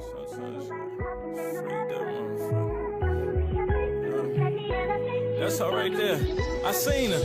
Sometimes freak that motherfucker. That's her right there. I seen her.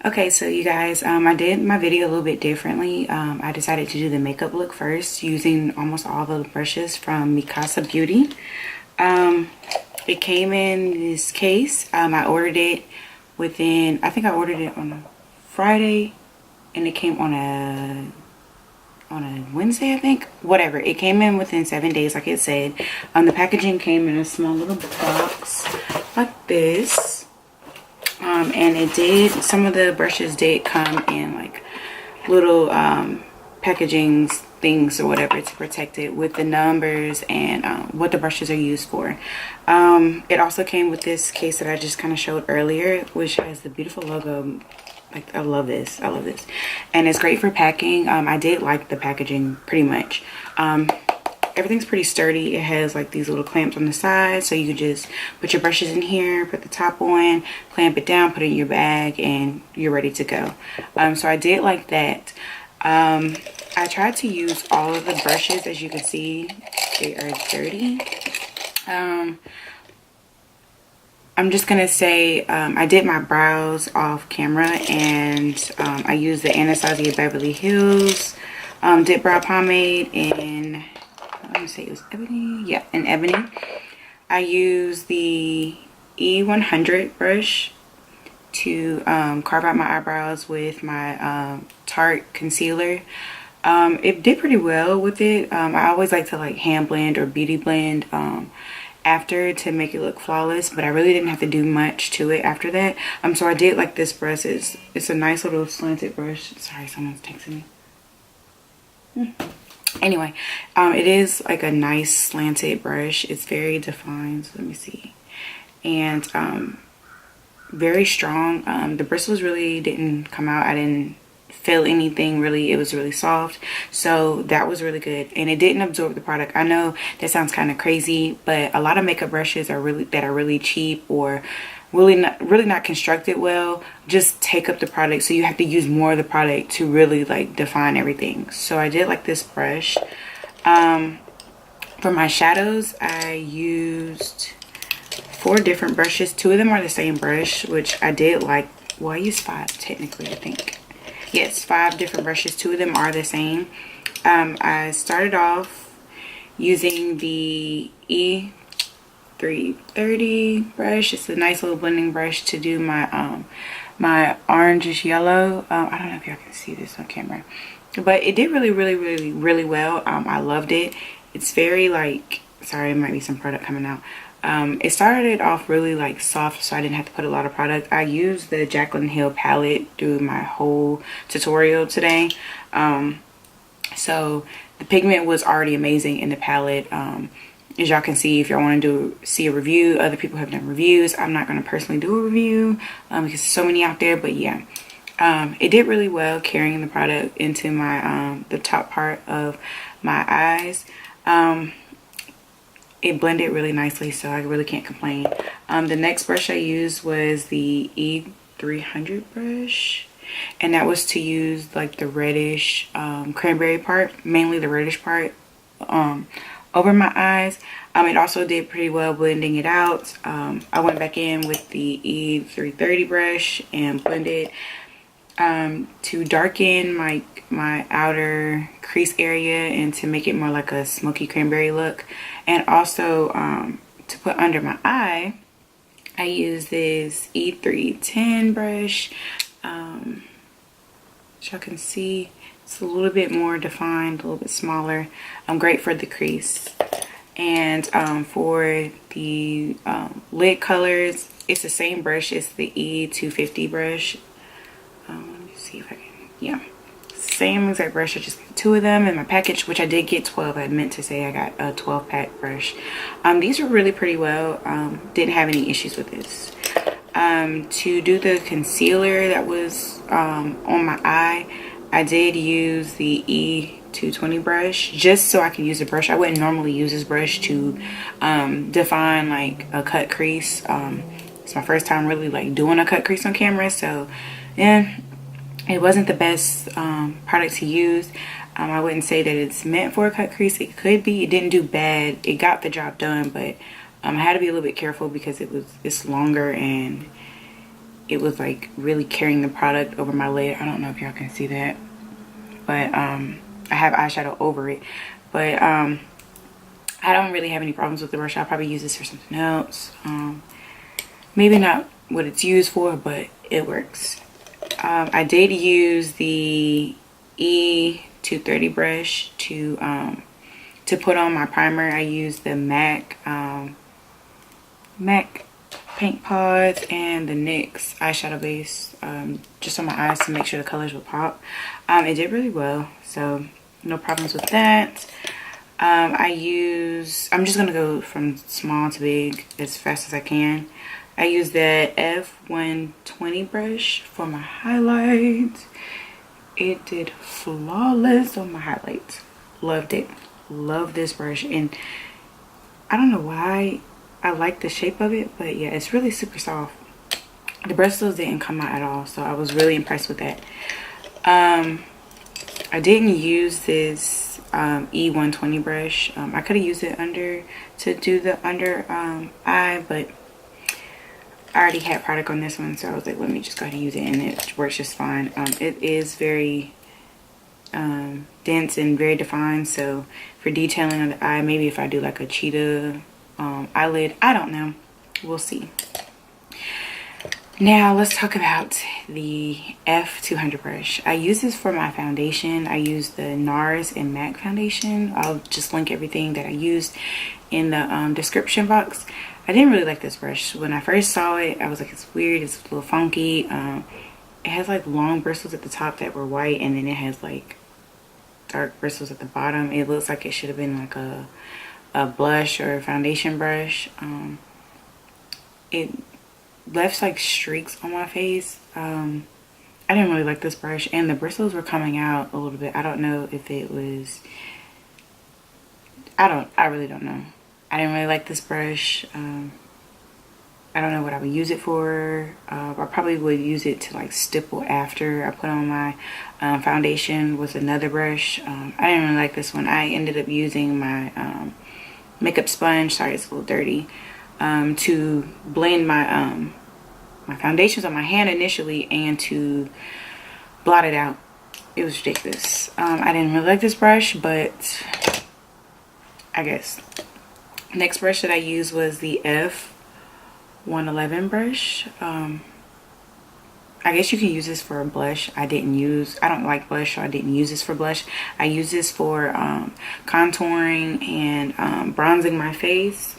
Okay, so you guys, I did my video a little bit differently. I decided to do the makeup look first using almost all the brushes from MIKASA Beauty. It came in this case. I ordered it within, I think I ordered it on a Friday and it came on a Wednesday, I think. Whatever, it came in within 7 days like it said. The packaging came in a small little box like this. And it did, some of the brushes did come in like little packaging things or whatever to protect it with the numbers and what the brushes are used for. It also came with this case that I just kind of showed earlier, which has the beautiful logo. Like, I love this, I love this, and it's great for packing. I did like the packaging pretty much. Everything's pretty sturdy. It has like these little clamps on the side, so you can just put your brushes in here, put the top on, clamp it down, put it in your bag, and you're ready to go. So I did like that. I tried to use all of the brushes. As you can see, they are dirty. I'm just gonna say I did my brows off camera, and I used the Anastasia Beverly Hills dipbrow pomade in, I want to say it was ebony. Yeah, in ebony. I used the E100 brush to carve out my eyebrows with my Tarte concealer. It did pretty well with it. I always like to like hand blend or beauty blend after to make it look flawless, but I really didn't have to do much to it after that. So I did like this brush. It's a nice little slanted brush. Sorry, someone's texting me. Anyway, it is like a nice slanted brush. It's very defined. So let me see. And very strong. The bristles really didn't come out. I didn't feel anything really. It was really soft, so that was really good, and it didn't absorb the product. I know that sounds kind of crazy, but a lot of makeup brushes are really cheap or really not constructed well, just take up the product, so you have to use more of the product to really like define everything. So I did like this brush. For my shadows, I used 4 different brushes. 2 of them are the same brush, which I did like. Well, I used 5 technically, I think. Yes, 5 different brushes. 2 of them are the same. I started off using the E330 brush. It's a nice little blending brush to do my my orangish yellow. I don't know if y'all can see this on camera, but it did really well. I loved it. It's very like, sorry, there might be some product coming out. It started off really like soft, so I didn't have to put a lot of product. I used the Jaclyn Hill palette through my whole tutorial today. So the pigment was already amazing in the palette. As y'all can see, if y'all want to see a review, other people have done reviews. I'm not going to personally do a review because there's so many out there, but yeah. It did really well carrying the product into my the top part of my eyes. It blended really nicely, so I really can't complain. The next brush I used was the E300 brush, and that was to use like the reddish cranberry part, mainly the reddish part over my eyes. It also did pretty well blending it out. I went back in with the E330 brush and blended to darken my outer crease area and to make it more like a smoky cranberry look. And also to put under my eye, I use this E310 brush. As y'all can see, it's a little bit more defined, a little bit smaller. Great for the crease. And for the lid colors, it's the same brush. It's the E250 brush. Let me see if I can, yeah. Same exact brush. I just got 2 of them in my package, which I did get 12. I meant to say I got a 12-pack brush. These were really pretty well. Didn't have any issues with this. To do the concealer that was on my eye, I did use the E220 brush just so I could use the brush. I wouldn't normally use this brush to define like a cut crease. It's my first time really like doing a cut crease on camera, so yeah, it wasn't the best product to use. I wouldn't say that it's meant for a cut crease. It could be. It didn't do bad. It got the job done, but I had to be a little bit careful because it's longer and it was like really carrying the product over my lid. I don't know if y'all can see that, but I have eyeshadow over it. But I don't really have any problems with the brush. I'll probably use this for something else. Maybe not what it's used for, but it works. I did use the E230 brush to put on my primer. I used the MAC Paint Pods and the NYX eyeshadow base just on my eyes to make sure the colors would pop. It did really well, so no problems with that. I'm just gonna go from small to big as fast as I can. I use the F120 brush for my highlights. It did flawless on my highlights. Loved it. Love this brush, and I don't know why I like the shape of it, but yeah, it's really super soft. The bristles didn't come out at all, so I was really impressed with that. I didn't use this E120 brush. I could have used it to do the under eye, but I already had product on this one, so I was like, let me just go ahead and use it, and it works just fine. It is very dense and very defined, so for detailing on the eye, maybe if I do like a cheetah eyelid, I don't know, we'll see. Now let's talk about the F200 brush. I use this for my foundation. I use the Nars and MAC foundation. I'll just link everything that I used in the description box. I didn't really like this brush. When I first saw it, I was like, it's weird, it's a little funky. It has like long bristles at the top that were white, and then it has like dark bristles at the bottom. It looks like it should have been like a blush or a foundation brush. It left like streaks on my face. I didn't really like this brush, and the bristles were coming out a little bit. I don't know if it was, I really don't know. I didn't really like this brush. I don't know what I would use it for. I probably would use it to like stipple after I put on my foundation with another brush. I didn't really like this one. I ended up using my makeup sponge, sorry it's a little dirty, to blend my my foundations on my hand initially and to blot it out. It was ridiculous. I didn't really like this brush, but I guess. Next brush that I used was the F111 brush. I guess you can use this for a blush. I don't like blush, so I didn't use this for blush. I use this for contouring and bronzing my face.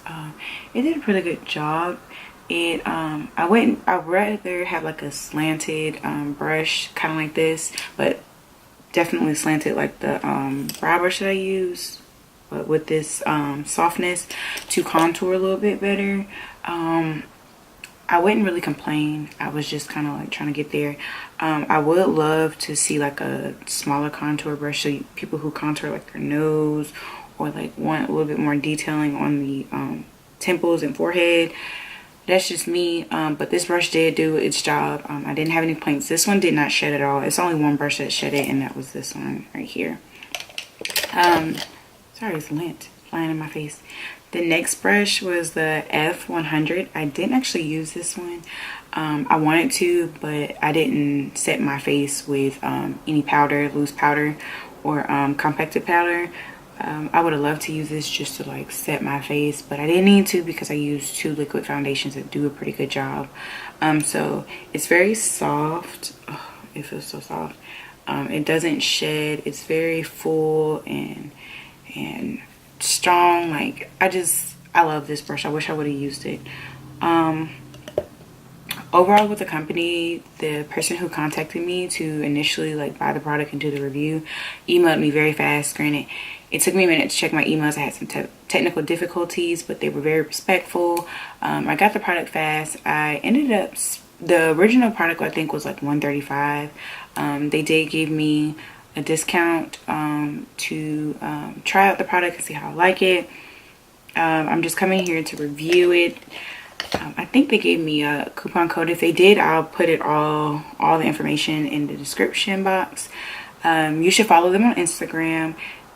It did a pretty good job. I'd rather have like a slanted brush, kind of like this, but definitely slanted like the brow brush that I use, but with this softness to contour a little bit better. I wouldn't really complain. I was just kind of like trying to get there. I would love to see like a smaller contour brush, so people who contour like their nose or like want a little bit more detailing on the temples and forehead. That's just me, but this brush did do its job. I didn't have any complaints. This one did not shed at all. It's only one brush that shed it, and that was this one right here. Sorry, it's lint flying in my face. The next brush was the F100. I didn't actually use this one. I wanted to, but I didn't set my face with any powder, loose powder, or compacted powder. I would have loved to use this just to like set my face, but I didn't need to because I used 2 liquid foundations that do a pretty good job. So it's very soft. Oh, it feels so soft. It doesn't shed. It's very full and strong. Like I love this brush. I wish I would have used it. Overall with the company, the person who contacted me to initially like buy the product and do the review emailed me very fast. Granted, it took me a minute to check my emails. I had some technical difficulties, but they were very respectful. I got the product fast. I ended up, the original product I think was like $135. They did give me a discount to try out the product and see how I like it. I'm just coming here to review it. I think they gave me a coupon code. If they did, I'll put it all the information in the description box. You should follow them on Instagram.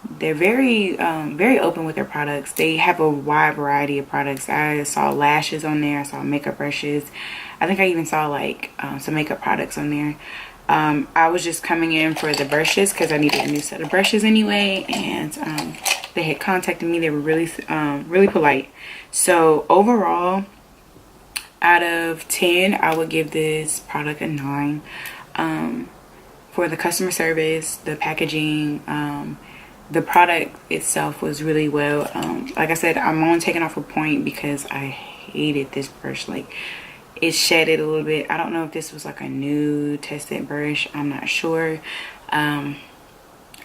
they're very very open with their products. They have a wide variety of products. I saw lashes on there, I saw makeup brushes, I think I even saw like some makeup products on there. I was just coming in for the brushes because I needed a new set of brushes anyway, and they had contacted me. They were really really polite. So overall, out of 10, I would give this product a 9. For the customer service, the packaging, the product itself was really well. Like I said, I'm only taking off a point because I hated this brush. Like, it shedded a little bit. I don't know if this was like a new tested brush. I'm not sure. I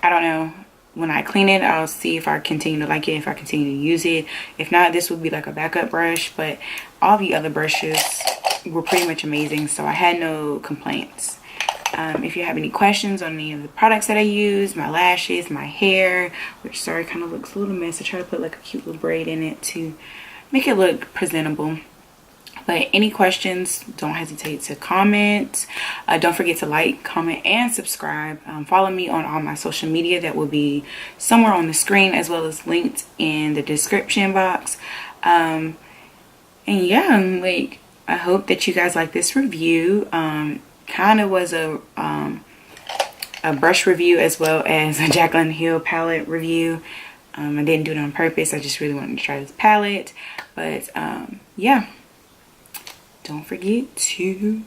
don't know. When I clean it, I'll see if I continue to like it, if I continue to use it. If not, this would be like a backup brush. But all the other brushes were pretty much amazing, so I had no complaints. If you have any questions on any of the products that I use, my lashes, my hair, which, sorry, kind of looks a little messy. I try to put like a cute little braid in it to make it look presentable. But any questions, don't hesitate to comment. Don't forget to like, comment, and subscribe. Follow me on all my social media. That will be somewhere on the screen, as well as linked in the description box. And yeah, like, I hope that you guys like this review. Kind of was a brush review as well as a Jaclyn Hill palette review. I didn't do it on purpose. I just really wanted to try this palette. But yeah, don't forget to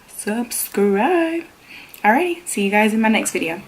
subscribe. Alrighty, see you guys in my next video.